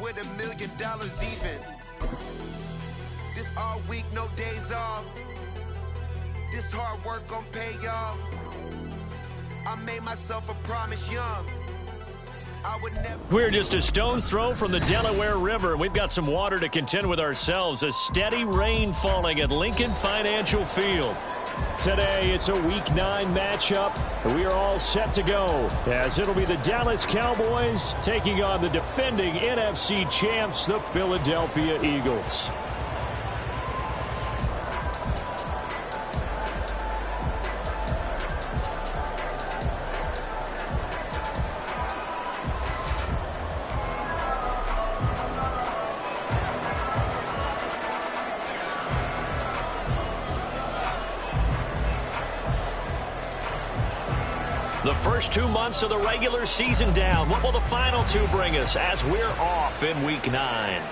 with $1 million even. This all week, no days off. This hard work gon' pay off. I made myself a promise young. I would never. We're just a stone's throw from the Delaware River. We've got some water to contend with ourselves. A steady rain falling at Lincoln Financial Field. Today, it's a Week 9 matchup. We are all set to go, as it'll be the Dallas Cowboys taking on the defending NFC champs, the Philadelphia Eagles. The first 2 months of the regular season down. What will the final 2 bring us as we're off in Week 9?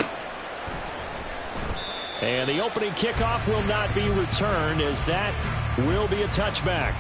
And the opening kickoff will not be returned, as that will be a touchback.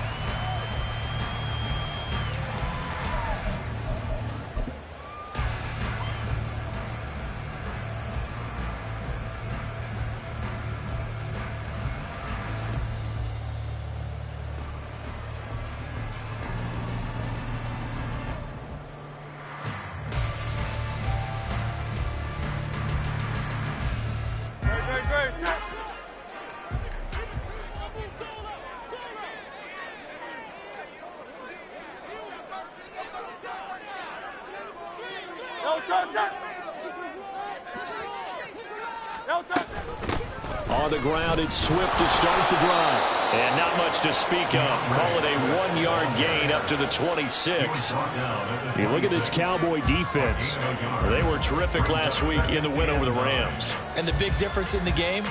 On the ground, it's Swift to start the drive. And not much to speak of. Call it a 1-yard gain up to the 26. You look at this Cowboy defense. They were terrific last week in the win over the Rams. And the big difference in the game,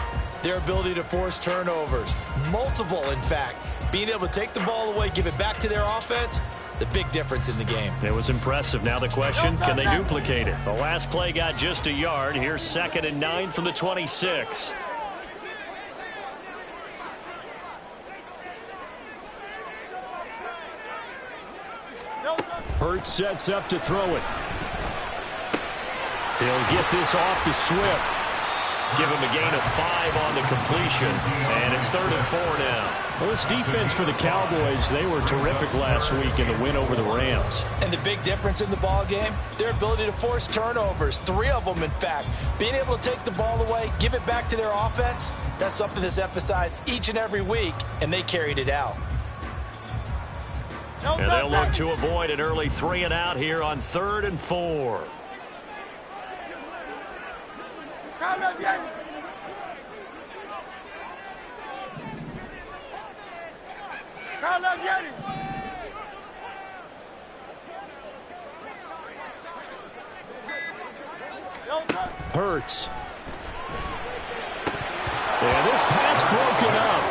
their ability to force turnovers. Multiple, in fact. Being able to take the ball away, give it back to their offense, the big difference in the game. It was impressive. Now the question, can they duplicate it? The last play got just a yard. Here's 2nd and 9 from the 26. Hurts sets up to throw it. He'll get this off to Swift. Give him a gain of 5 on the completion. And it's 3rd and 4 now. Well, this defense for the Cowboys, they were terrific last week in the win over the Rams. And the big difference in the ball game, their ability to force turnovers. 3 of them, in fact. Being able to take the ball away, give it back to their offense, that's something that's emphasized each and every week, and they carried it out. And they'll look to avoid an early 3 and out here on 3rd and 4. Hurts. And this pass broken up.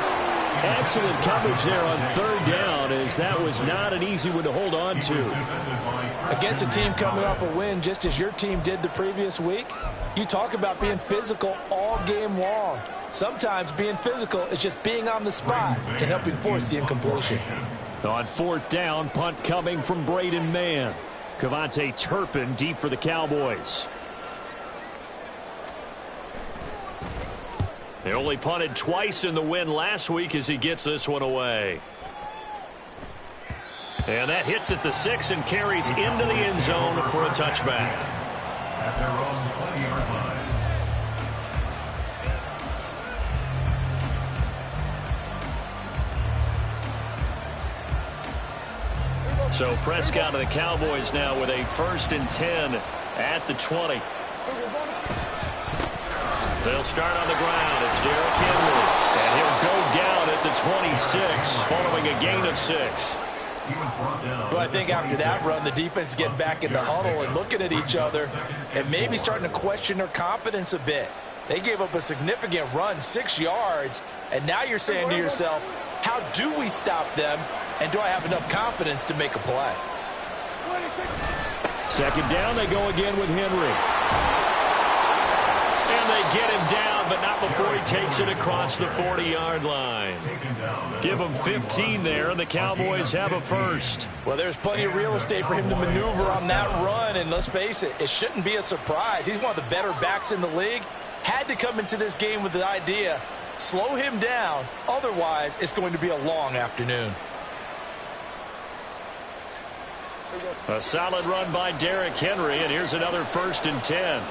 Excellent coverage there on 3rd down, as that was not an easy one to hold on to. Against a team coming off a win, just as your team did the previous week, you talk about being physical all game long. Sometimes being physical is just being on the spot and helping force the incompletion. On 4th down, punt coming from Braden Mann. Cavante Turpin deep for the Cowboys. They only punted twice in the win last week as he gets this one away. And that hits at the 6 and carries into the end zone for a touchback. At their own 20-yard line. So Prescott and the Cowboys now with a 1st and 10 at the 20. They'll start on the ground. It's Derrick Henry. And he'll go down at the 26 following a gain of 6. Well, I think after that run, the defense is getting back in the huddle and looking at each other and maybe starting to question their confidence a bit. They gave up a significant run, 6 yards, and now you're saying to yourself, how do we stop them, and do I have enough confidence to make a play? 2nd down, they go again with Henry. And they get him down, but not before he takes it across the 40-yard line. Give him 15 there, and the Cowboys have a first. Well, there's plenty of real estate for him to maneuver on that run, and let's face it, it shouldn't be a surprise. He's one of the better backs in the league. Had to come into this game with the idea, slow him down, otherwise it's going to be a long afternoon. A solid run by Derrick Henry, and here's another 1st and 10.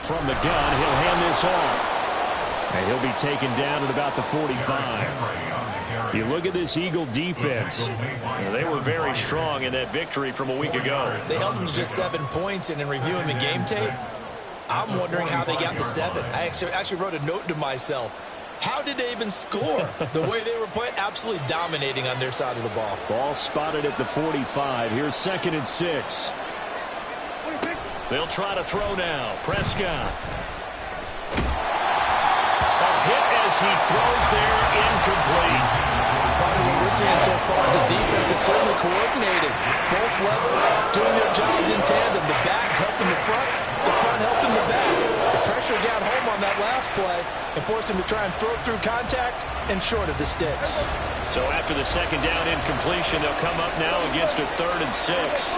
From the gun, he'll hand this off. And he'll be taken down at about the 45. You look at this Eagle defense. They were very strong in that victory from a week ago. They held them to just 7 points, and in reviewing the game tape, I'm wondering how they got the 7. I actually wrote a note to myself. How did they even score? The way they were playing, absolutely dominating on their side of the ball. Ball spotted at the 45. Here's 2nd and 6. They'll try to throw now. Prescott. A hit as he throws there, incomplete. Part of what we're seeing so far as a defense is certainly coordinated. Both levels doing their jobs in tandem. The back helping the front helping the back. The pressure got home on that last play and forced him to try and throw through contact and short of the sticks. So after the 2nd down incompletion, they'll come up now against a 3rd and 6.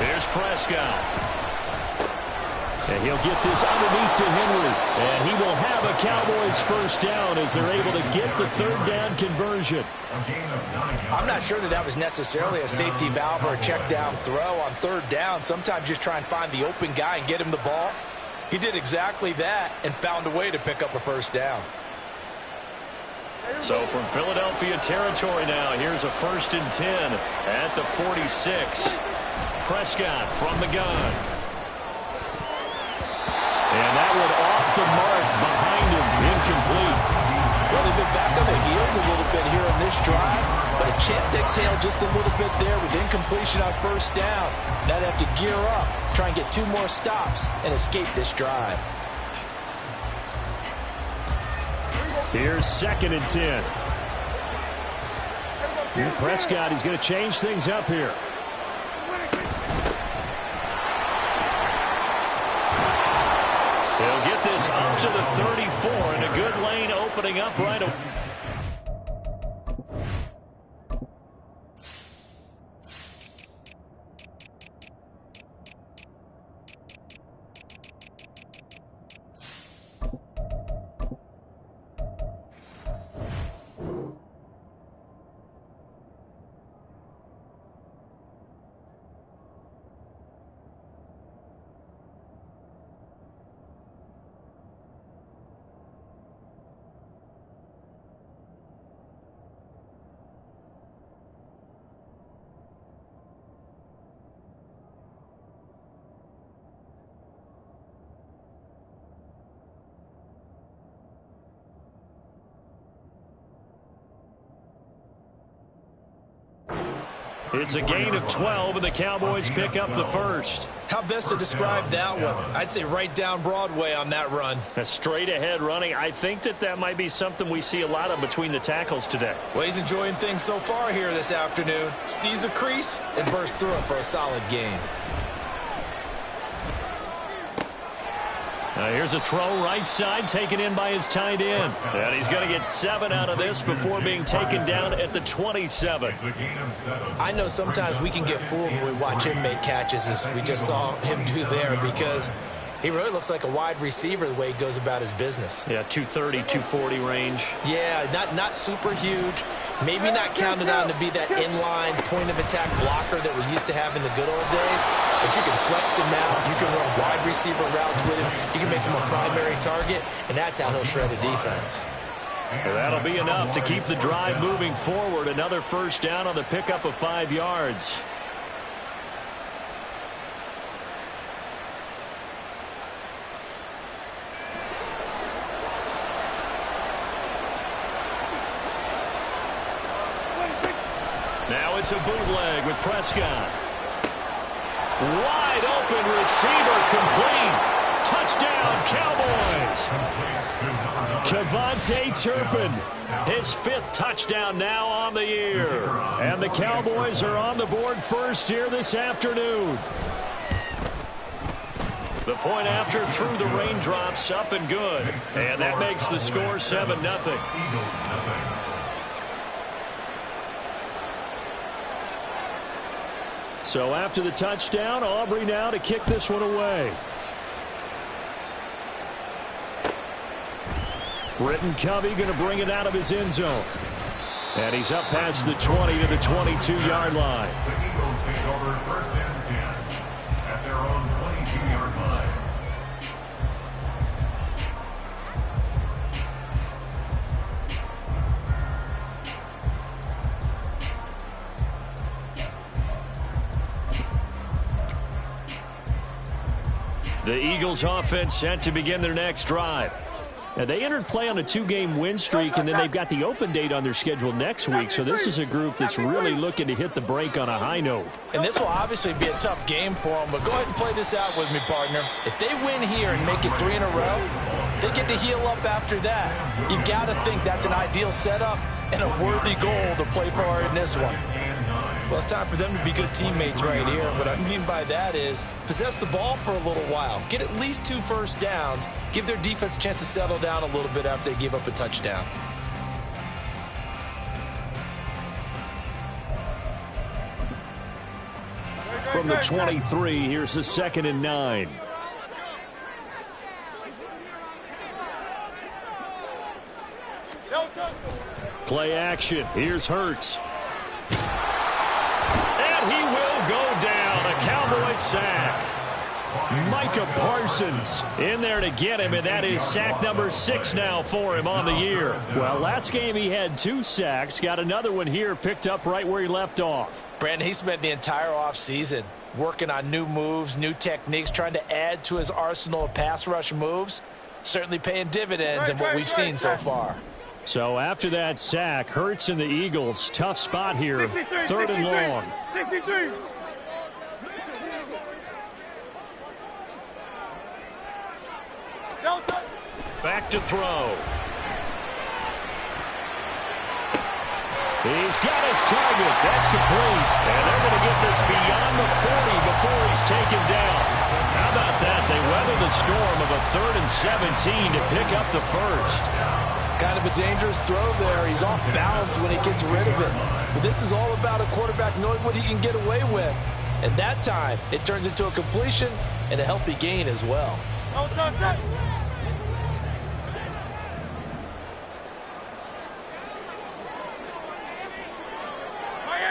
Here's Prescott. And he'll get this underneath to Henry. And he will have a Cowboys 1st down as they're able to get the 3rd down conversion. I'm not sure that was necessarily a safety valve or a check down throw on 3rd down. Sometimes just try and find the open guy and get him the ball. He did exactly that and found a way to pick up a 1st down. So from Philadelphia territory now, here's a 1st and 10 at the 46. Prescott from the gun. And that one off the mark behind him, incomplete. Well, they've been back on their heels a little bit here on this drive, but a chance to exhale just a little bit there with incompletion on 1st down. Now they have to gear up, try and get 2 more stops and escape this drive. Here's 2nd and 10. Prescott, he's going to change things up here. He'll get this up to the 34, and a good lane opening up right away. It's a gain of 12, and the Cowboys pick up the 1st. How best to describe that one? I'd say right down Broadway on that run. A straight-ahead running. I think that might be something we see a lot of between the tackles today. Well, he's enjoying things so far here this afternoon. Sees a crease and bursts through it for a solid gain. Now here's a throw right side, taken in by his tight end. And he's going to get 7 out of this before being taken down at the 27. I know sometimes we can get fooled when we watch him make catches, as we just saw him do there, because he really looks like a wide receiver the way he goes about his business. Yeah, 230, 240 range. Yeah, not super huge. Maybe not counted on to be that inline point-of-attack blocker that we used to have in the good old days. But you can flex him out. You can run wide receiver routes with him. You can make him a primary target, and that's how he'll shred a defense. Well, that'll be enough to keep the drive moving forward. Another 1st down on the pickup of 5 yards. Now it's a bootleg with Prescott. Wide open receiver, complete Touchdown, Cowboys! Kevontae Turpin, his 5th touchdown now on the year. And the Cowboys are on the board first here this afternoon. The point after through the raindrops, up and good. And that makes the score 7-0. So after the touchdown, Aubrey now to kick this one away. Britton Covey going to bring it out of his end zone. And he's up past the 20 to the 22-yard line. The Eagles take over 1st and 10 at their own 22-yard line. The Eagles offense set to begin their next drive. Now, they entered play on a 2-game win streak, and then they've got the open date on their schedule next week. So this is a group that's really looking to hit the break on a high note. And this will obviously be a tough game for them, but go ahead and play this out with me, partner. If they win here and make it 3 in a row, they get to heal up after that. You've got to think that's an ideal setup and a worthy goal to play for in this one. Well, it's time for them to be good teammates right here. What I mean by that is possess the ball for a little while. Get at least 2 first downs. Give their defense a chance to settle down a little bit after they give up a touchdown. From the 23, here's the 2nd and 9. Play action. Here's Hurts. And he will go down. A Cowboys sack. Micah Parsons in there to get him, and that is sack number 6 now for him on the year. Well, last game he had 2 sacks. Got another one here picked up right where he left off. Brandon, he spent the entire offseason working on new moves, new techniques, trying to add to his arsenal of pass rush moves. Certainly paying dividends in what we've seen so far. So after that sack, Hurts and the Eagles, tough spot here, 3rd and long. 63. Back to throw. He's got his target. That's complete. And they're going to get this beyond the 40 before he's taken down. How about that? They weather the storm of a 3rd and 17 to pick up the first. Kind of a dangerous throw there. He's off balance when he gets rid of it. But this is all about a quarterback knowing what he can get away with. And that time, it turns into a completion and a healthy gain as well.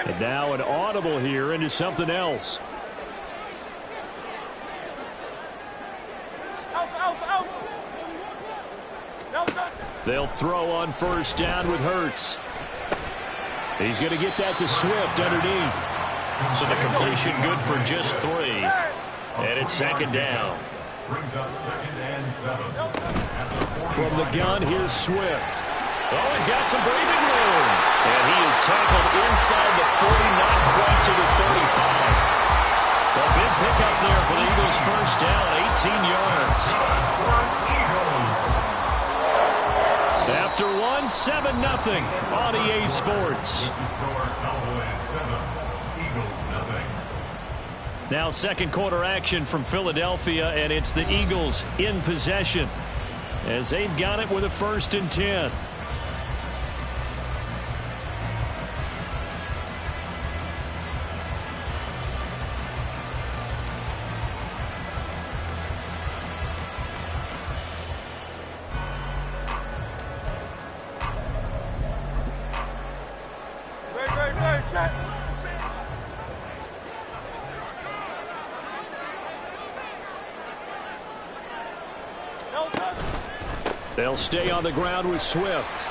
And now an audible here into something else. They'll throw on 1st down with Hurts. He's going to get that to Swift underneath. So the completion good for just 3. And it's 2nd down. Brings up 2nd and 7. From the gun, here's Swift. Oh, he's got some breathing room. And he is tackled inside the 40, not quite to the 35. A big pickup there for the Eagles' 1st down, 18 yards. After 1, 7-0 on EA Sports. Now 2nd quarter action from Philadelphia, and it's the Eagles in possession as they've got it with a 1st and 10. They'll stay on the ground with Swift.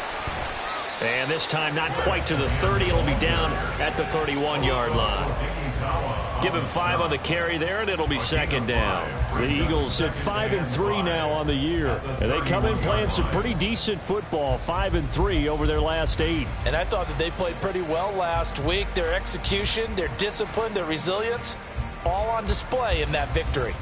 And this time not quite to the 30. It'll be down at the 31-yard line. Give him 5 on the carry there, and it'll be 2nd down. The Eagles at 5-3 now on the year. And they come in playing some pretty decent football, 5-3 over their last 8. And I thought that they played pretty well last week. Their execution, their discipline, their resilience, all on display in that victory.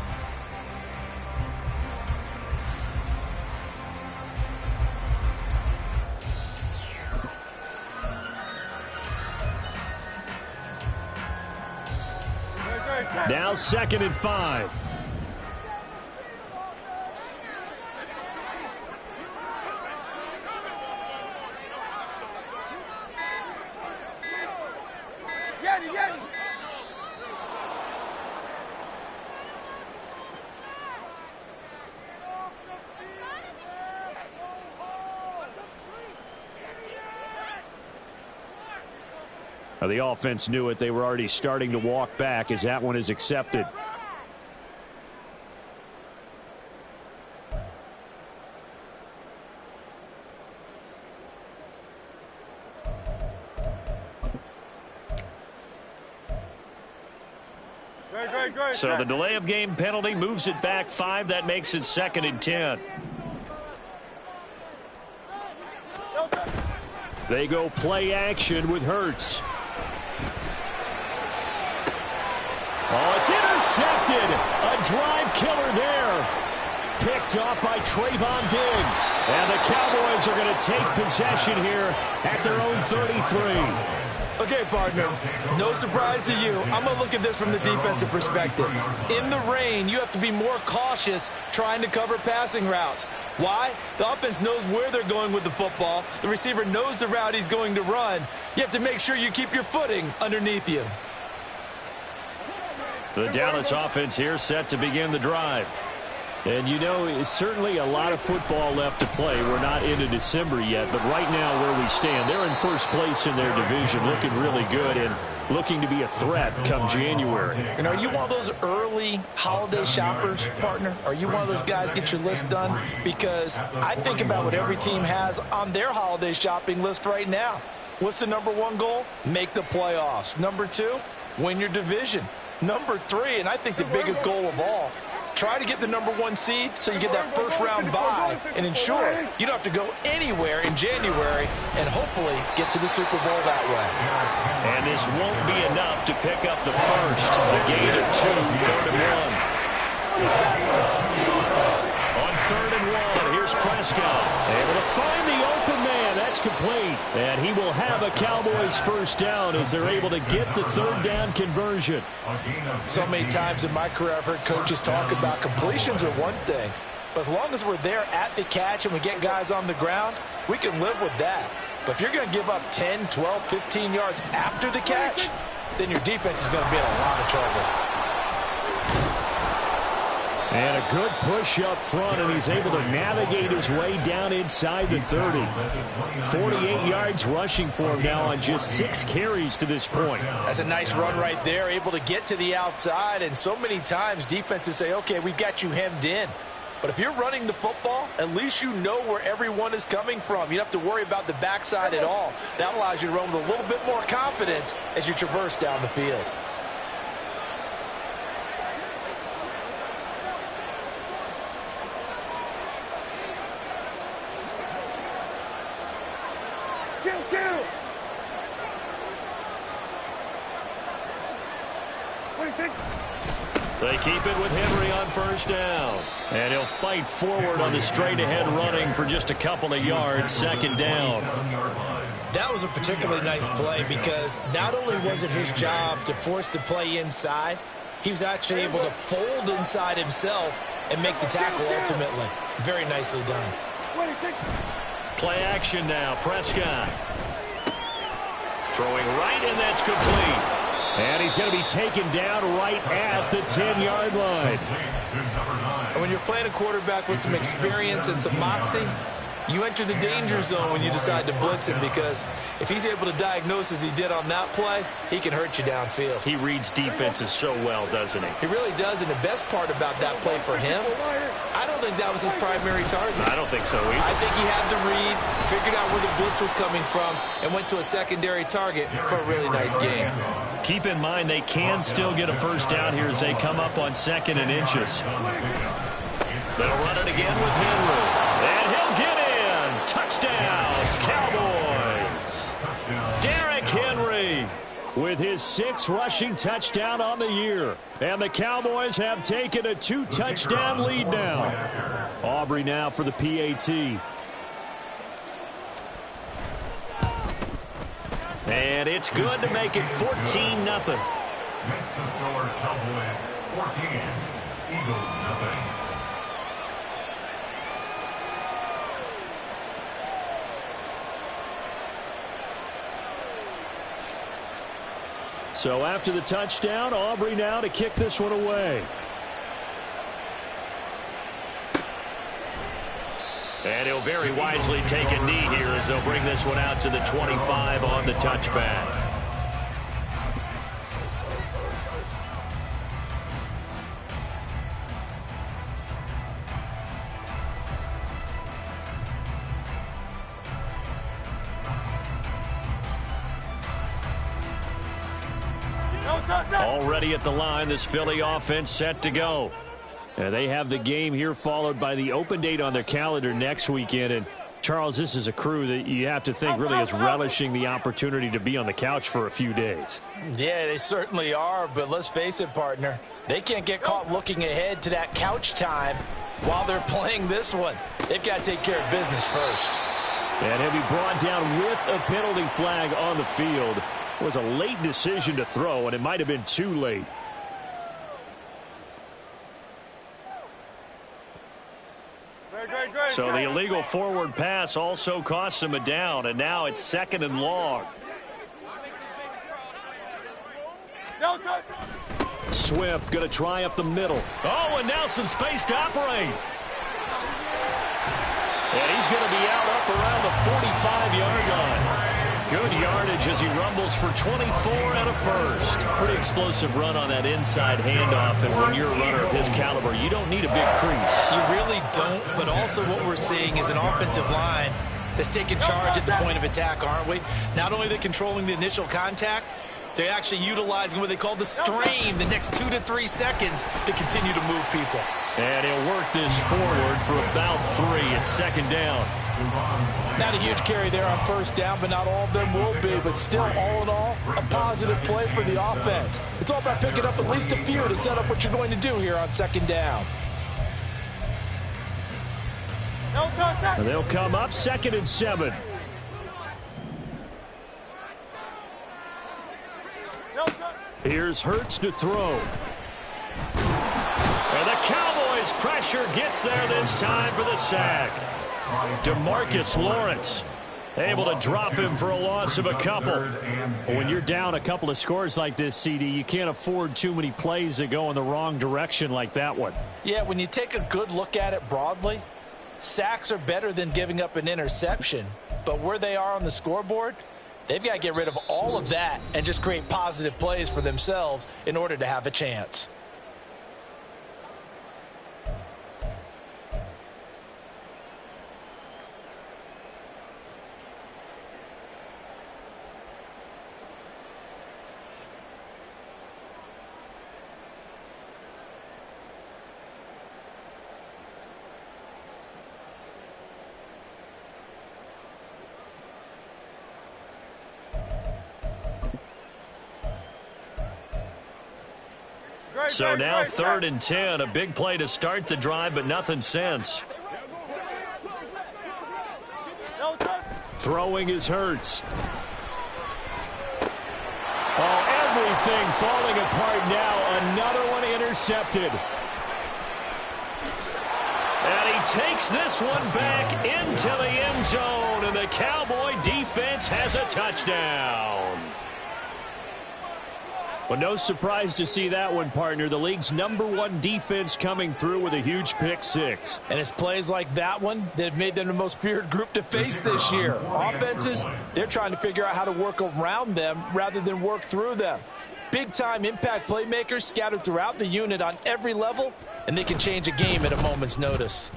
Now 2nd and 5. Now the offense knew it. They were already starting to walk back as that one is accepted. So the delay of game penalty moves it back 5. That makes it 2nd and 10. They go play action with Hurts. Oh, it's intercepted. A drive killer there. Picked off by Trayvon Diggs. And the Cowboys are going to take possession here at their own 33. Okay, partner, no surprise to you. I'm going to look at this from the defensive perspective. In the rain, you have to be more cautious trying to cover passing routes. Why? The offense knows where they're going with the football. The receiver knows the route he's going to run. You have to make sure you keep your footing underneath you. The Dallas offense here set to begin the drive. And you know, it's certainly a lot of football left to play. We're not into December yet, but right now where we stand, they're in first place in their division, looking really good and looking to be a threat come January. And are you one of those early holiday shoppers, partner? Are you one of those guys get your list done? Because I think about what every team has on their holiday shopping list right now. What's the number 1 goal? Make the playoffs. Number 2, win your division. Number 3, and I think the biggest goal of all, try to get the number 1 seed so you get that first-round bye and ensure you don't have to go anywhere in January and hopefully get to the Super Bowl that way. And this won't be enough to pick up the first. A gain of 2, 3rd and 1. On 3rd and 1, here's Prescott. Able to find the open man. That's complete. And he will have a Cowboys first down as they're able to get the 3rd down conversion. So many times in my career I've heard coaches talk about completions are one thing, but as long as we're there at the catch and we get guys on the ground, we can live with that. But if you're going to give up 10, 12, 15 yards after the catch, then your defense is going to be in a lot of trouble. And a good push up front, and he's able to navigate his way down inside the 30. 48 yards rushing for him now on just 6 carries to this point. That's a nice run right there, able to get to the outside, and so many times defenses say, okay, we've got you hemmed in. But if you're running the football, at least you know where everyone is coming from. You don't have to worry about the backside at all. That allows you to run with a little bit more confidence as you traverse down the field. They keep it with Henry on first down. And he'll fight forward on the straight-ahead running for just a couple of yards, 2nd down. That was a particularly nice play because not only was it his job to force the play inside, he was actually able to fold inside himself and make the tackle ultimately. Very nicely done. Play action now, Prescott. Throwing right, and that's complete. And he's going to be taken down right at the 10-yard line. And when you're playing a quarterback with some experience and some moxie, you enter the danger zone when you decide to blitz him, because if he's able to diagnose as he did on that play, he can hurt you downfield. He reads defenses so well, doesn't he? He really does, and the best part about that play for him, I don't think that was his primary target. I don't think so either. I think he had the read, figured out where the blitz was coming from, and went to a secondary target for a really nice game. Keep in mind they can still get a first down here as they come up on 2nd and inches. They'll run it again with Henry. And he'll get in. Touchdown, Cowboys. Derrick Henry with his 6th rushing touchdown on the year. And the Cowboys have taken a 2-touchdown lead now. Aubrey now for the PAT. And it's good to make it 14-0. Makes the score Cowboys 14, Eagles nothing. So after the touchdown, Aubrey now to kick this one away. And he'll very wisely take a knee here as they'll bring this one out to the 25 on the touchback. Already at the line, this Philly offense set to go. They have the game here followed by the open date on their calendar next weekend. And, Charles, this is a crew that you have to think really is relishing the opportunity to be on the couch for a few days. Yeah, they certainly are. But let's face it, partner, they can't get caught looking ahead to that couch time while they're playing this one. They've got to take care of business first. And he'll be brought down with a penalty flag on the field. It was a late decision to throw, and it might have been too late. So the illegal forward pass also costs him a down, and now it's 2nd and long. Swift going to try up the middle. Oh, and now some space to operate. And he's going to be out up around the 45-yard line. Good yardage as he rumbles for 24 and a first. Pretty explosive run on that inside handoff, and when you're a runner of his caliber, you don't need a big crease. You really don't, but also what we're seeing is an offensive line that's taking charge at the point of attack, aren't we? Not only are they controlling the initial contact, they're actually utilizing what they call the strain the next 2 to 3 seconds to continue to move people. And he'll work this forward for about 3. It's 2nd down. Not a huge carry there on 1st down, but not all of them will be. But still, all in all, a positive play for the offense. It's all about picking up at least a few to set up what you're going to do here on 2nd down. And they'll come up 2nd and 7. Here's Hurts to throw. And the Cowboys' pressure gets there this time for the sack. DeMarcus Lawrence able to drop him for a loss of a couple. When you're down a couple of scores like this, CD, you can't afford too many plays that go in the wrong direction like that one. Yeah, when you take a good look at it broadly, sacks are better than giving up an interception. But where they are on the scoreboard, they've got to get rid of all of that and just create positive plays for themselves in order to have a chance. So now 3rd and 10, a big play to start the drive, but nothing since. Throwing is Hurts. Oh, everything falling apart now. Another one intercepted. And he takes this one back into the end zone, and the Cowboy defense has a touchdown. Well, no surprise to see that one, partner. The league's #1 defense coming through with a huge pick 6. And it's plays like that one that have made them the most feared group to face this year. Offenses, they're trying to figure out how to work around them rather than work through them. Big-time impact playmakers scattered throughout the unit on every level, and they can change a game at a moment's notice.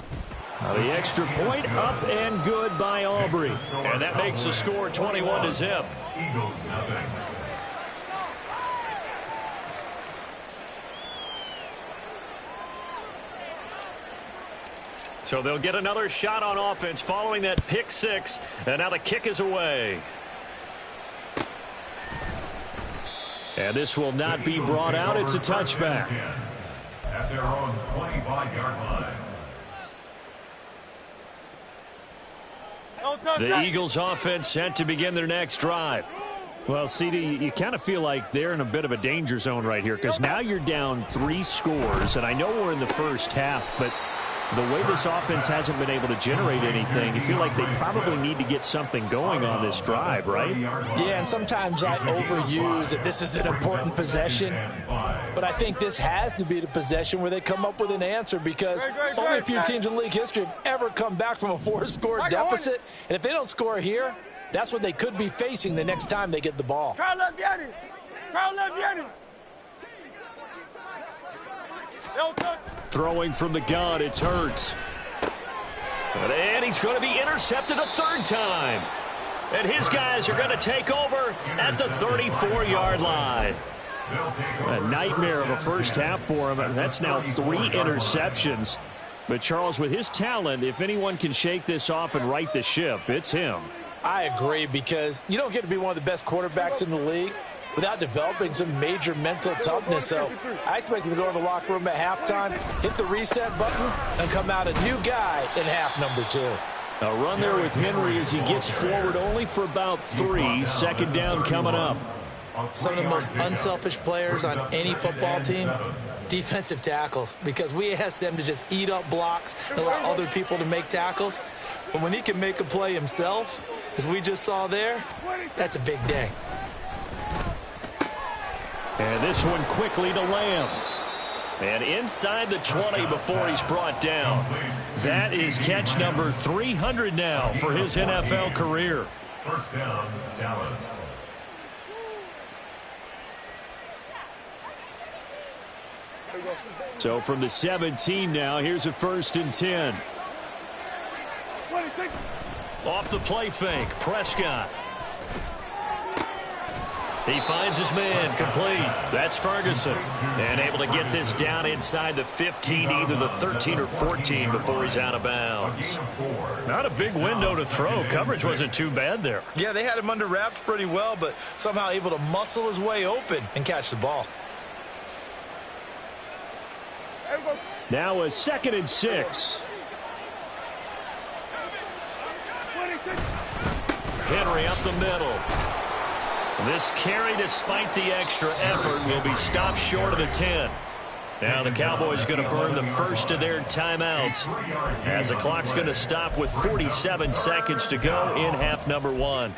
The extra point up and good by Aubrey. And that makes the score 21-0. Eagles nothing. So they'll get another shot on offense following that pick 6. And now the kick is away. And this will not be brought out. It's a touchback. At their own 25-yard line. The Eagles offense set to begin their next drive. Well, CD, you kind of feel like they're in a bit of a danger zone right here because now you're down 3 scores, and I know we're in the first half, but the way this offense hasn't been able to generate anything, you feel like they probably need to get something going on this drive, right? Yeah, and sometimes I overuse that this is an important possession, but I think this has to be the possession where they come up with an answer because only a few teams in league history have ever come back from a 4-score deficit, and if they don't score here, that's what they could be facing the next time they get the ball. Throwing from the gun, it's Hurts. And he's going to be intercepted a 3rd time. And his guys are going to take over at the 34-yard line. A nightmare of a first half for him. That's now 3 interceptions. But Charles, with his talent, if anyone can shake this off and right the ship, it's him. I agree, because you don't get to be one of the best quarterbacks in the league without developing some major mental toughness. So I expect him to go in the locker room at halftime, hit the reset button, and come out a new guy in half number 2. A run there with Henry as he gets forward only for about 3. 2nd down coming up. Some of the most unselfish players on any football team, defensive tackles, because we ask them to just eat up blocks and allow other people to make tackles. But when he can make a play himself, as we just saw there, that's a big day. And this one quickly to Lamb. And inside the 20 before he's brought down. That is catch number 300 now for his NFL career. 1st down, Dallas. So from the 17 now, here's a 1st and 10. Off the play fake, Prescott. He finds his man, complete. That's Ferguson. And able to get this down inside the 15, either the 13 or 14 before he's out of bounds. Not a big window to throw. Coverage wasn't too bad there. Yeah, they had him under wraps pretty well, but somehow able to muscle his way open and catch the ball. Now a 2nd and 6. Henry up the middle. This carry, despite the extra effort, will be stopped short of the 10. Now the Cowboys going to burn the first of their timeouts as the clock's going to stop with 47 seconds to go in half number 1.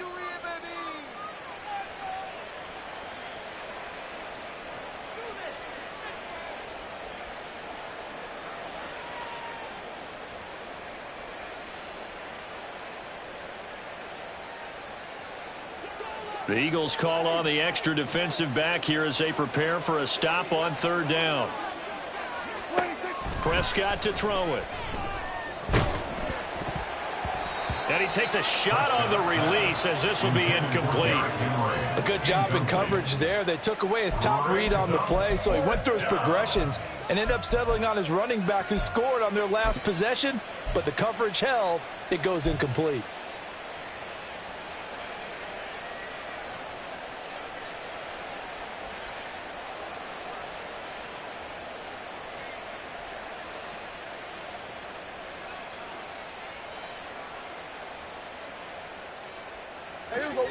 The Eagles call on the extra defensive back here as they prepare for a stop on 3rd down. Prescott to throw it. And he takes a shot on the release as this will be incomplete. A good job in coverage there. They took away his top read on the play, so he went through his progressions and ended up settling on his running back who scored on their last possession, but the coverage held. It goes incomplete.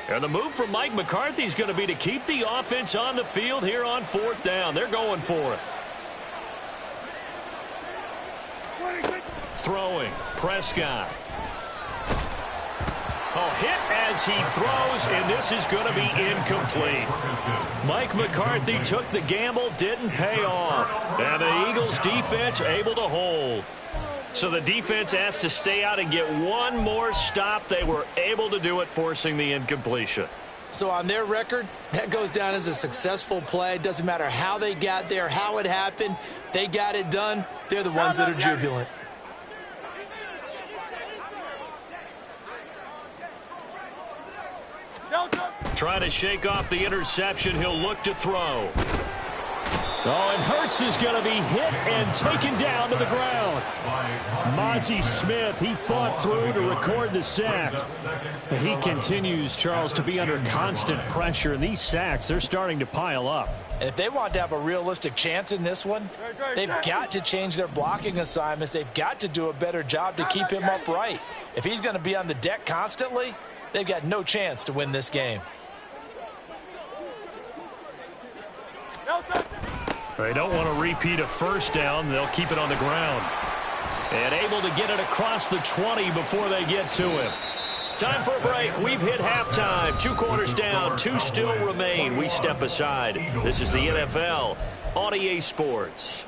And the move from Mike McCarthy is going to be to keep the offense on the field here on 4th down. They're going for it. Throwing, Prescott. Oh, hit as he throws, and this is going to be incomplete. Mike McCarthy took the gamble, didn't pay off. And the Eagles defense able to hold. So the defense asked to stay out and get one more stop. They were able to do it, forcing the incompletion. So on their record, that goes down as a successful play. It doesn't matter how they got there, how it happened. They got it done. They're the ones that are jubilant. Trying to shake off the interception. He'll look to throw. Oh, and Hurts is going to be hit and taken down to the ground. Mozzie Smith, he fought through to record the sack. He continues, Charles, to be under constant pressure. And these sacks, they're starting to pile up. And if they want to have a realistic chance in this one, they've got to change their blocking assignments. They've got to do a better job to keep him upright. If he's going to be on the deck constantly, they've got no chance to win this game. They don't want to repeat a first down. They'll keep it on the ground. And able to get it across the 20 before they get to him. Time for a break. We've hit halftime. 2 quarters down. 2 still remain. We step aside. This is the NFL on EA Sports.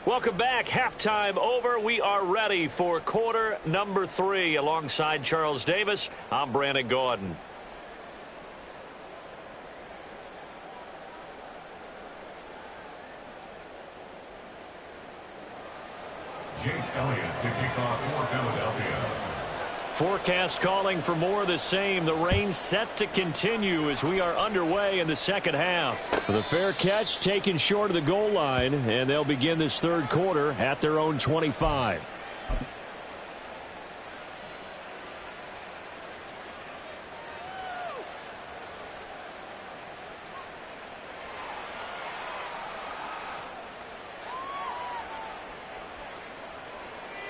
Welcome back. Halftime over. We are ready for quarter number 3. Alongside Charles Davis, I'm Brandon Gordon. Jake Elliott to kick off for Philadelphia. Forecast calling for more of the same. The rain set to continue as we are underway in the second half. The fair catch taken short of the goal line, and they'll begin this third quarter at their own 25.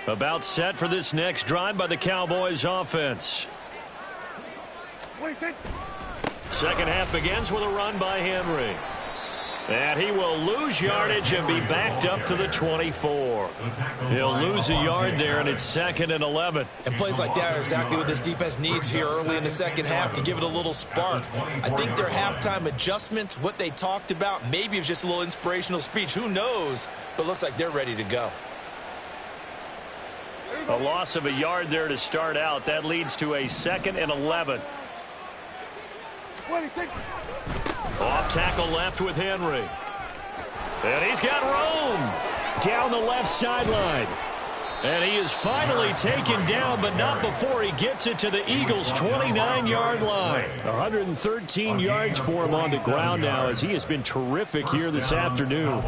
About set for this next drive by the Cowboys offense. Second half begins with a run by Henry. And he will lose yardage and be backed up to the 24. He'll lose a yard there, and it's 2nd and 11. And plays like that are exactly what this defense needs here early in the second half to give it a little spark. I think their halftime adjustments, what they talked about, maybe it was just a little inspirational speech. Who knows? But looks like they're ready to go. A loss of a yard there to start out. That leads to a 2nd and 11. Off tackle left with Henry. And he's got room down the left sideline. And he is finally taken down, but not before he gets it to the Eagles' 29-yard line. 113 yards for him on the ground now, as he has been terrific here this afternoon.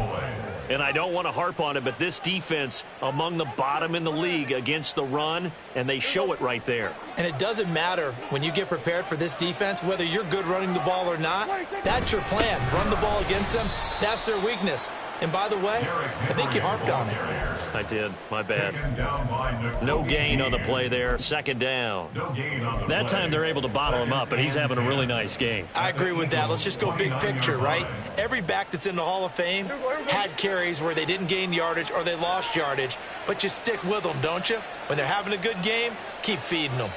And I don't want to harp on it, but this defense among the bottom in the league against the run, and they show it right there. And it doesn't matter when you get prepared for this defense, whether you're good running the ball or not. That's your plan. Run the ball against them. That's their weakness. And by the way, I think you harped on it. I did. My bad. No gain on the play there. 2nd down. That time they're able to bottle him up, but he's having a really nice game. I agree with that. Let's just go big picture, right? Every back that's in the Hall of Fame had carries where they didn't gain yardage or they lost yardage, but you stick with them, don't you? When they're having a good game, keep feeding them.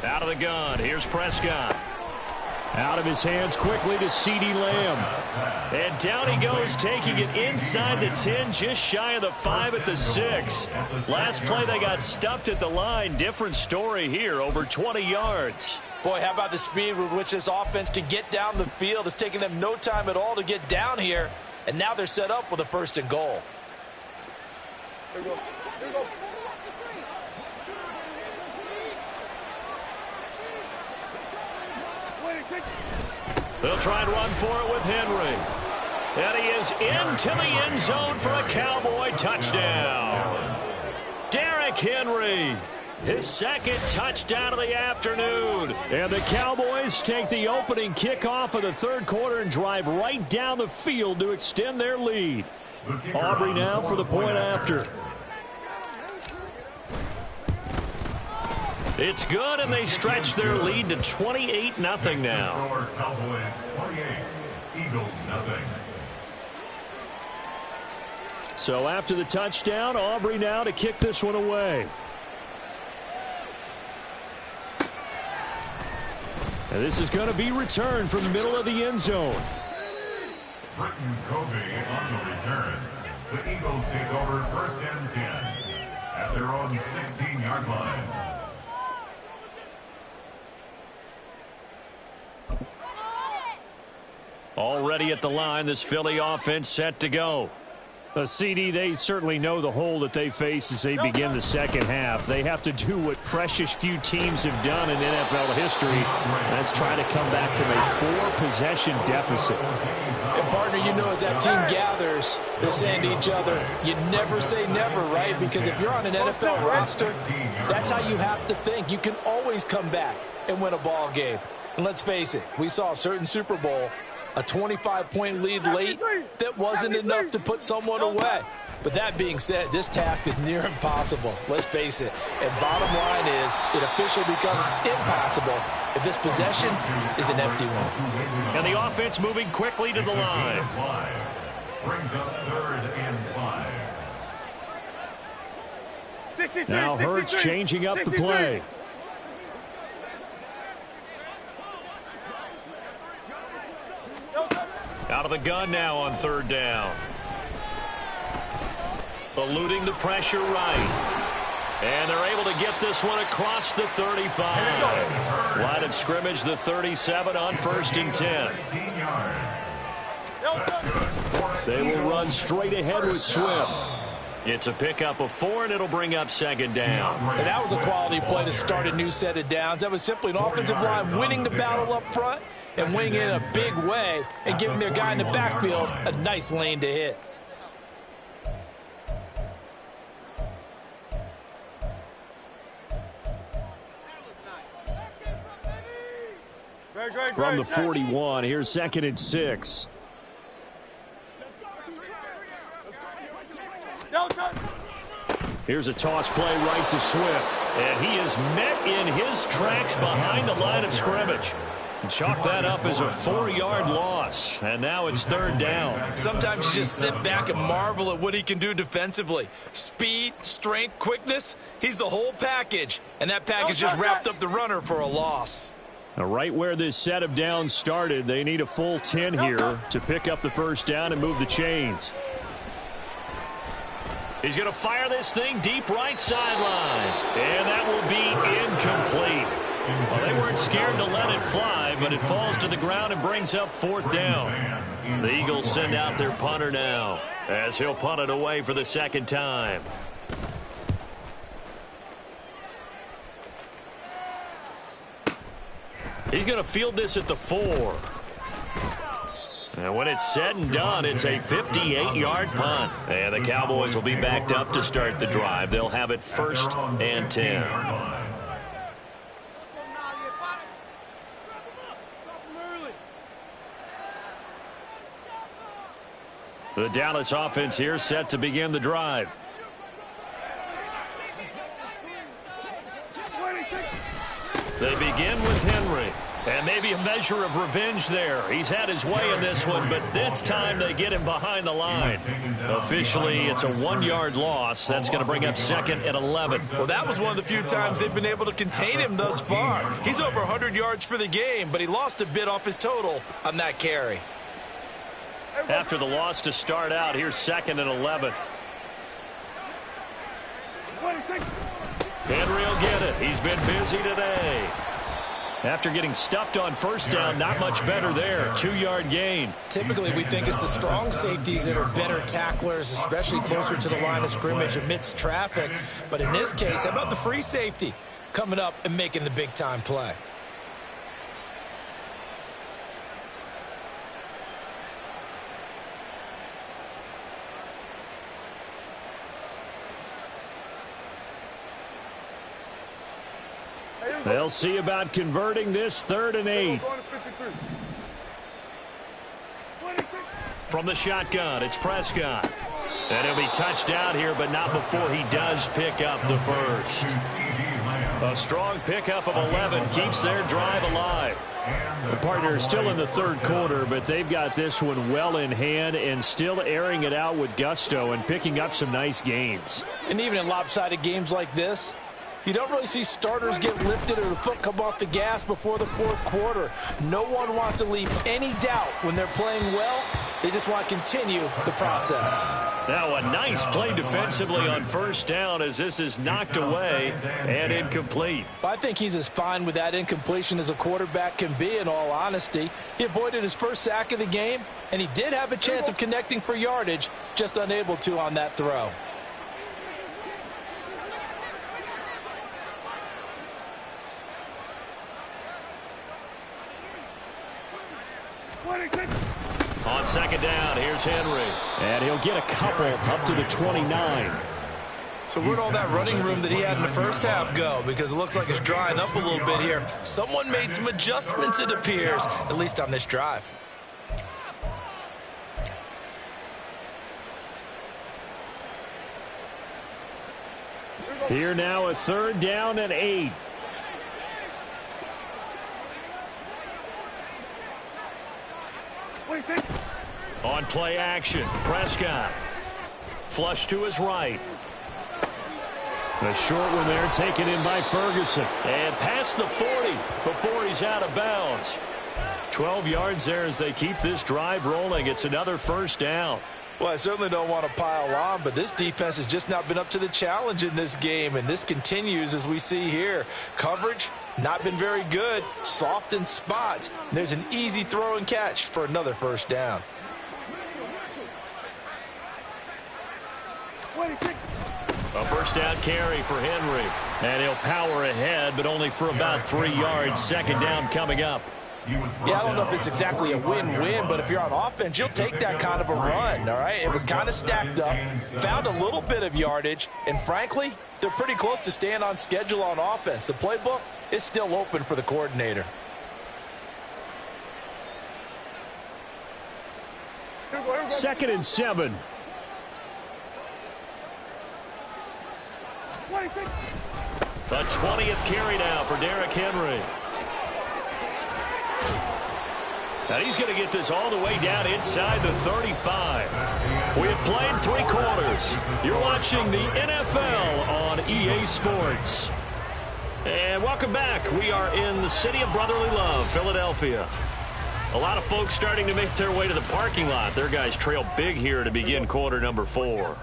Out of the gun. Here's Prescott. Out of his hands quickly to CeeDee Lamb. And down he goes, taking it inside the 10, just shy of the 5 at the 6. Last play they got stuffed at the line. Different story here, over 20 yards. Boy, how about the speed with which this offense can get down the field? It's taking them no time at all to get down here. And now they're set up with a 1st and goal. Here we go. Here we go. They'll try and run for it with Henry. And he is into the end zone for a Cowboy touchdown. Derrick Henry, his 2nd touchdown of the afternoon. And the Cowboys take the opening kickoff of the 3rd quarter and drive right down the field to extend their lead. Aubrey now for the point after. It's good, and they stretch their lead to 28-0 now. Cowboys 28, Eagles nothing. So after the touchdown, Aubrey now to kick this one away. And this is going to be returned from the middle of the end zone. Britton Covey on the return. The Eagles take over 1st and 10 at their own 16-yard line. Already at the line, this Philly offense set to go. CD, they certainly know the hole that they face as they begin the second half. They have to do what precious few teams have done in NFL history. That's try to come back from a 4-possession deficit. And partner, you know, as that team gathers, they're saying to each other, you never say never, right? Because if you're on an NFL roster, that's how you have to think. You can always come back and win a ball game. And let's face it, we saw a certain Super Bowl A 25-point lead late, that wasn't enough to put someone away. But that being said, this task is near impossible. Let's face it. And bottom line is, it officially becomes impossible if this possession is an empty one. And the offense moving quickly to the line. Brings up 3rd and 5. Now Hurts changing up the play. Out of the gun now on 3rd down. Eluding the pressure right. And they're able to get this one across the 35. Line of scrimmage, the 37 on 1st and 10. They will run straight ahead with Swift. It's a pickup of 4, and it'll bring up 2nd down. And that was a quality play to start a new set of downs. That was simply an offensive line winning the battle up front and winning it in a big way and giving their guy in the backfield a nice lane to hit. From the 41, here's 2nd and 6. Here's a toss play right to Swift. And he is met in his tracks behind the line of scrimmage. Chalk that up as a 4-yard loss. And now it's 3rd down. Sometimes you just sit back and marvel at what he can do defensively. Speed, strength, quickness. He's the whole package. And that package just wrapped up the runner for a loss. Now, right where this set of downs started, they need a full 10 here to pick up the 1st down and move the chains. He's going to fire this thing deep right sideline. And that will be incomplete. Well, they weren't scared to let it fly, but it falls to the ground and brings up 4th down. The Eagles send out their punter now as he'll punt it away for the 2nd time. He's going to field this at the 4. And when it's said and done, it's a 58-yard punt. And the Cowboys will be backed up to start the drive. They'll have it 1st and 10. The Dallas offense here set to begin the drive. They begin with Henry. And maybe a measure of revenge there. He's had his way in this one, but this time they get him behind the line. Officially, it's a 1-yard loss. That's going to bring up 2nd and 11. Well, that was one of the few times they've been able to contain him thus far. He's over 100 yards for the game, but he lost a bit off his total on that carry. After the loss to start out, here's 2nd and 11. Henry will get it. He's been busy today. After getting stuffed on 1st down, not much better there. 2-yard gain. Typically, we think it's the strong safeties that are better tacklers, especially closer to the line of scrimmage amidst traffic. But in this case, how about the free safety coming up and making the big-time play? They'll see about converting this 3rd and 8. From the shotgun, it's Prescott. And he'll be touched out here, but not before he does pick up the 1st. A strong pickup of 11 keeps their drive alive. The partner is still in the 3rd quarter, but they've got this one well in hand and still airing it out with gusto and picking up some nice gains. And even in lopsided games like this, you don't really see starters get lifted or the foot come off the gas before the 4th quarter. No one wants to leave any doubt when they're playing well. They just want to continue the process. Now a nice play defensively on 1st down as this is knocked away and incomplete. I think he's as fine with that incompletion as a quarterback can be, in all honesty. He avoided his 1st sack of the game, and he did have a chance of connecting for yardage, just unable to on that throw. On 2nd down, here's Henry. And he'll get a couple up to the 29. So where'd all that running room that he had in the 1st half go? Because it looks like it's drying up a little bit here. Someone made some adjustments, it appears, at least on this drive. Here now a 3rd down and 8. On play action, Prescott. Flush to his right. A short one there taken in by Ferguson. And past the 40 before he's out of bounds. 12 yards there as they keep this drive rolling. It's another 1st down. Well, I certainly don't want to pile on, but this defense has just not been up to the challenge in this game, and this continues as we see here. Coverage, not been very good, soft in spots. There's an easy throw and catch for another 1st down. A 1st down carry for Henry. And he'll power ahead, but only for about 3 yards. 2nd down coming up. Yeah, I don't know if it's exactly a win-win, but if you're on offense, you'll take that kind of a run, all right? It was kind of stacked up, found a little bit of yardage, and frankly, they're pretty close to staying on schedule on offense. The playbook is still open for the coordinator. Second and 7. A 20th carry now for Derrick Henry. Now he's going to get this all the way down inside the 35. We have played 3 quarters. You're watching the NFL on EA Sports. And welcome back. We are in the city of brotherly love, Philadelphia. A lot of folks starting to make their way to the parking lot. Their guys trail big here to begin quarter number 4.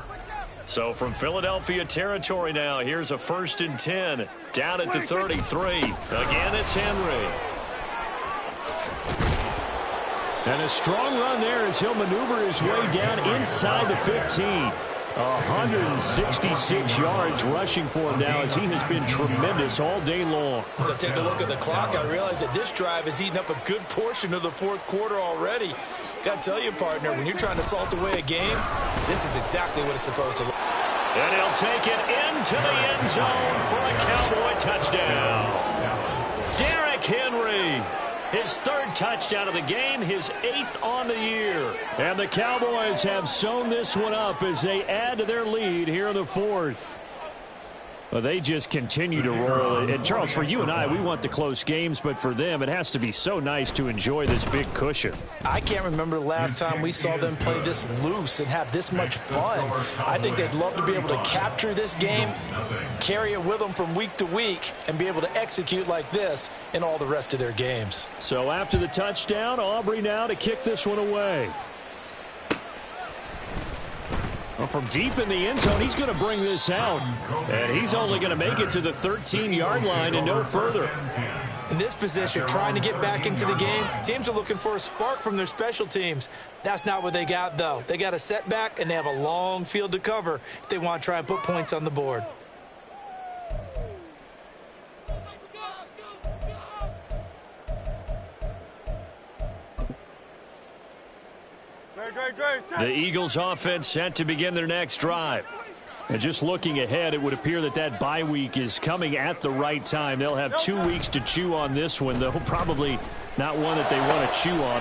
So from Philadelphia territory now, here's a 1st and 10. Down at the 33. Again, it's Henry. And a strong run there as he'll maneuver his way down inside the 15. 166 yards rushing for him now as he has been tremendous all day long. As I take a look at the clock, I realize that this drive has eaten up a good portion of the 4th quarter already. Got to tell you, partner, when you're trying to salt away a game, this is exactly what it's supposed to look like. And he'll take it into the end zone for a Cowboy touchdown. Derrick Henry. His 3rd touchdown of the game, his 8th on the year. And the Cowboys have sewn this one up as they add to their lead here in the 4th. Well, they just continue to roll. And, Charles, for you and I, we want the close games, but for them, it has to be so nice to enjoy this big cushion. I can't remember the last time we saw them play this loose and have this much fun. I think they'd love to be able to capture this game, carry it with them from week to week, and be able to execute like this in all the rest of their games. So after the touchdown, Aubrey now to kick this one away. Well, from deep in the end zone, he's going to bring this out. And he's only going to make it to the 13-yard line and no further. In this position, trying to get back into the game, teams are looking for a spark from their special teams. That's not what they got, though. They got a setback, and they have a long field to cover if they want to try and put points on the board. The Eagles offense set to begin their next drive. And just looking ahead, it would appear that that bye week is coming at the right time. They'll have 2 weeks to chew on this one, though probably not one that they want to chew on.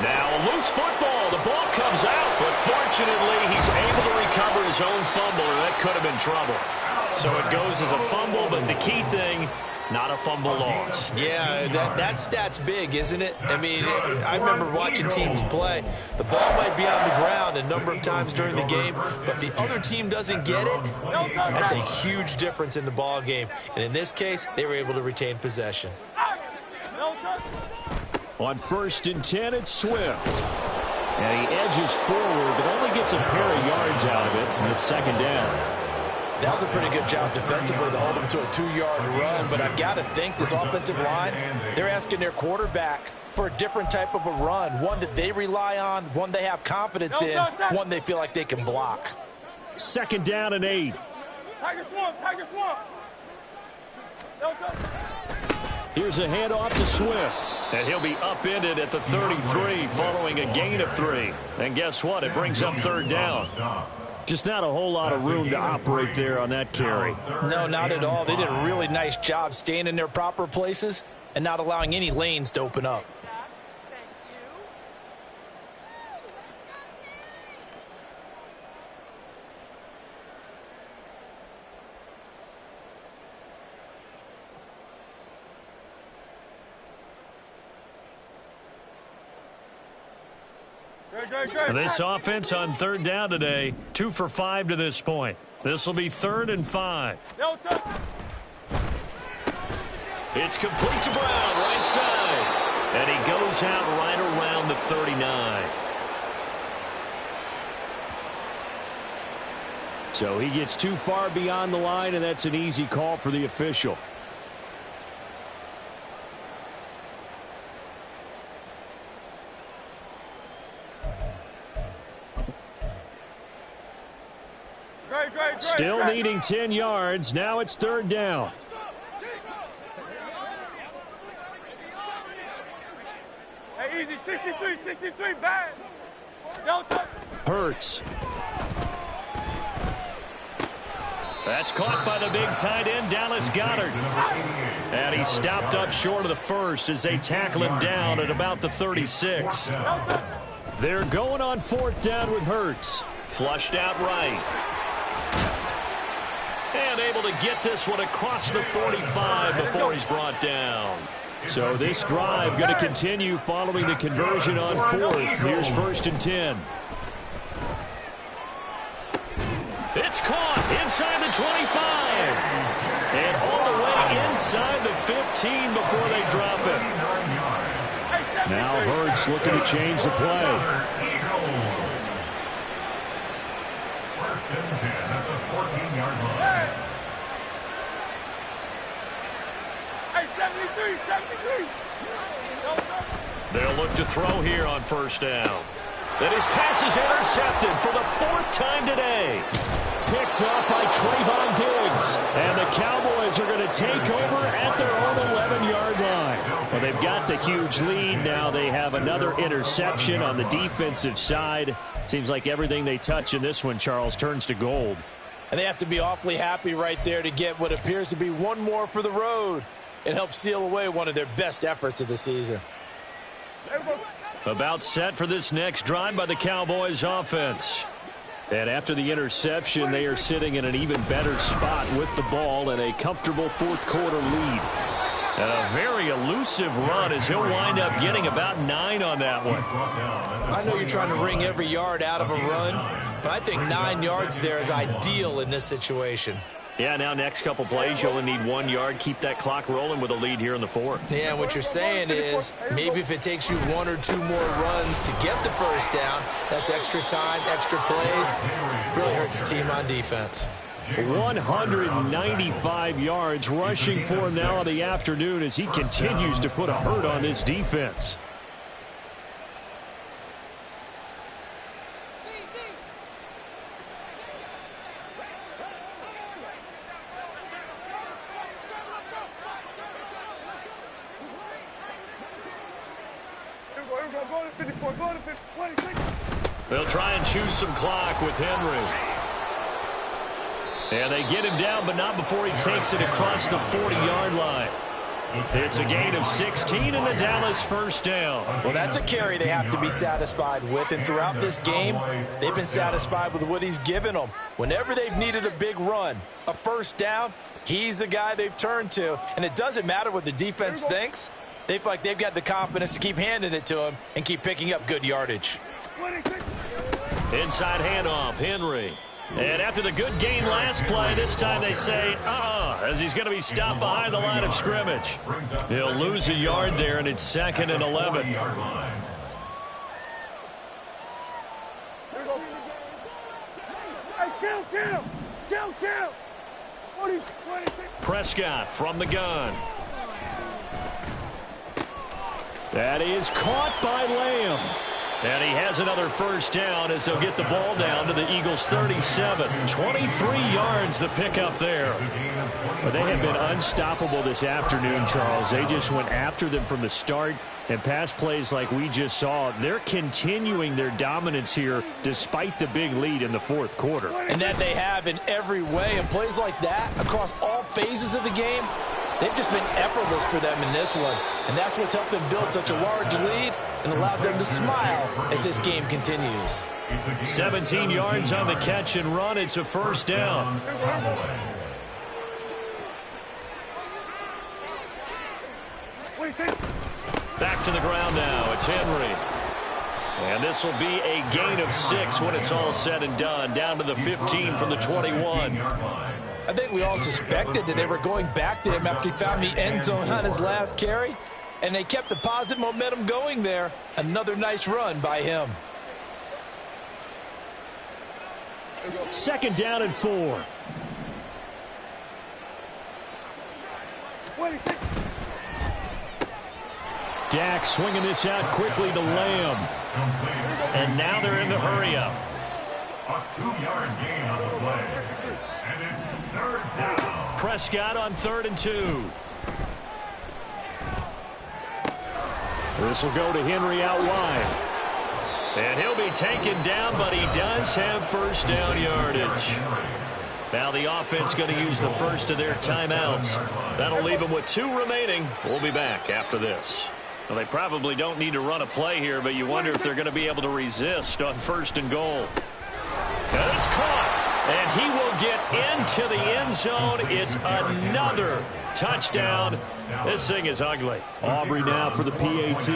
Now a loose football. The ball comes out, but fortunately he's able to recover his own fumble, and that could have been trouble. So it goes as a fumble, but the key thing, not a fumble loss. Yeah, that stat's big, isn't it? I mean, I remember watching teams play. The ball might be on the ground a number of times during the game, but if the other team doesn't get it, that's a huge difference in the ball game. And in this case, they were able to retain possession. On 1st and 10, it's Swift. And he edges forward, but only gets a pair of yards out of it, and it's 2nd down. That was a pretty good job defensively to hold them to a 2-yard run, but I've got to think this offensive line, they're asking their quarterback for a different type of a run, one that they rely on, one they have confidence in, one they feel like they can block. 2nd down and 8. Tiger swamp. Here's a handoff to Swift, and he'll be upended at the 33 following a gain of 3. And guess what? It brings up 3rd down. Just not a whole lot of room to operate there on that carry. No, not at all. They did a really nice job staying in their proper places and not allowing any lanes to open up. This offense on third down today, 2 for 5 to this point. This will be 3rd and 5. It's complete to Brown, right side. And he goes out right around the 39. So he gets too far beyond the line, and that's an easy call for the official. Still needing 10 yards. Now it's 3rd down. Hey, easy, 63, bad. Hurts. That's caught by the big tight end, Dallas Goedert. And he stopped up short of the first as they tackle him down at about the 36. They're going on 4th down with Hurts. Flushed out right. And able to get this one across the 45 before he's brought down. So this drive going to continue following the conversion on 4th. Here's 1st and 10. It's caught inside the 25. And all the way inside the 15 before they drop it. Now Hurts looking to change the play. 1st and 10 at the 14-yard line. Hey, 73. They'll look to throw here on 1st down. And his pass is intercepted for the 4th time today. Picked up by Trayvon Diggs. And the Cowboys are going to take over at their own 11-yard line. Well, they've got the huge lead. Now they have another interception on the defensive side. Seems like everything they touch in this one, Charles, turns to gold. And they have to be awfully happy right there to get what appears to be one more for the road. It helps seal away one of their best efforts of the season. About set for this next drive by the Cowboys offense. And after the interception, they are sitting in an even better spot with the ball and a comfortable 4th quarter lead. And a very elusive run as he'll wind up getting about 9 on that one. I know you're trying to wring every yard out of a run, but I think 9 yards there is ideal in this situation. Yeah, now next couple plays, you only need 1 yard. Keep that clock rolling with a lead here in the 4th. Yeah, what you're saying is maybe if it takes you 1 or 2 more runs to get the 1st down, that's extra time, extra plays. Really hurts the team on defense. 195 yards rushing for him now in the afternoon as he continues to put a hurt on this defense. They'll try and choose some clock with Henry. And they get him down, but not before he takes it across the 40-yard line. It's a gain of 16 and a Dallas 1st down. Well, that's a carry they have to be satisfied with. And throughout this game, they've been satisfied with what he's given them. Whenever they've needed a big run, a 1st down, he's the guy they've turned to. And it doesn't matter what the defense thinks. They feel like they've got the confidence to keep handing it to him and keep picking up good yardage. Inside handoff, Henry. And after the good gain last play, this time they say, as he's going to be stopped behind the line of scrimmage. He'll lose a yard there, and it's 2nd and 11. Kill. Prescott from the gun. That is caught by Lamb. And he has another 1st down as they'll get the ball down to the Eagles' 37. 23 yards the pickup there. But they have been unstoppable this afternoon, Charles. They just went after them from the start. And pass plays like we just saw, they're continuing their dominance here despite the big lead in the 4th quarter. And that they have in every way. And plays like that across all phases of the game, they've just been effortless for them in this one. And that's what's helped them build such a large lead and allowed them to smile as this game continues. 17 yards on the catch and run. It's a 1st down. Back to the ground now. It's Henry. And this will be a gain of 6 when it's all said and done, down to the 15 from the 21. I think we all suspected that they were going back to him after he found the end zone on his last carry, and they kept the positive momentum going there. Another nice run by him. 2nd down and 4. Dak swinging this out quickly to Lamb. And now they're in the hurry-up. A 2-yard gain on the play. And it's 3rd down. Prescott on 3rd and 2. This will go to Henry out wide. And he'll be taken down, but he does have 1st down yardage. Now the offense going to use the first of their timeouts. That'll leave them with 2 remaining. We'll be back after this. Well, they probably don't need to run a play here, but you wonder if they're going to be able to resist on 1st and goal. And it's caught. And he will get into the end zone. It's another touchdown. This thing is ugly. Aubrey now for the PAT.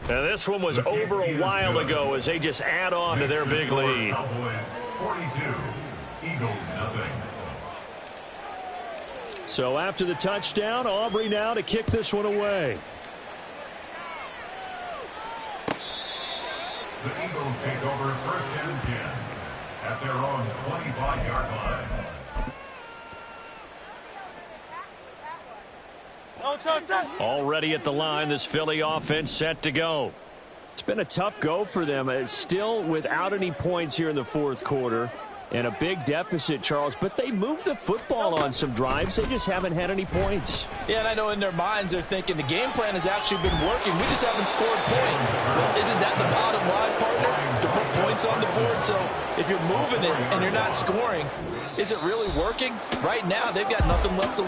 Now this one was over a while ago as they just add on to their big lead. Cowboys 42, Eagles nothing. So after the touchdown, Aubrey now to kick this one away. The Eagles take over 1st and 10 at their own 25-yard line. Already at the line, this Philly offense set to go. It's been a tough go for them. It's still without any points here in the 4th quarter. And a big deficit, Charles, but they moved the football on some drives. They just haven't had any points. Yeah, and I know in their minds they're thinking the game plan has actually been working. We just haven't scored points. Well, isn't that the bottom line, partner? To put points on the board. So if you're moving it and you're not scoring, is it really working? Right now, they've got nothing left to lose.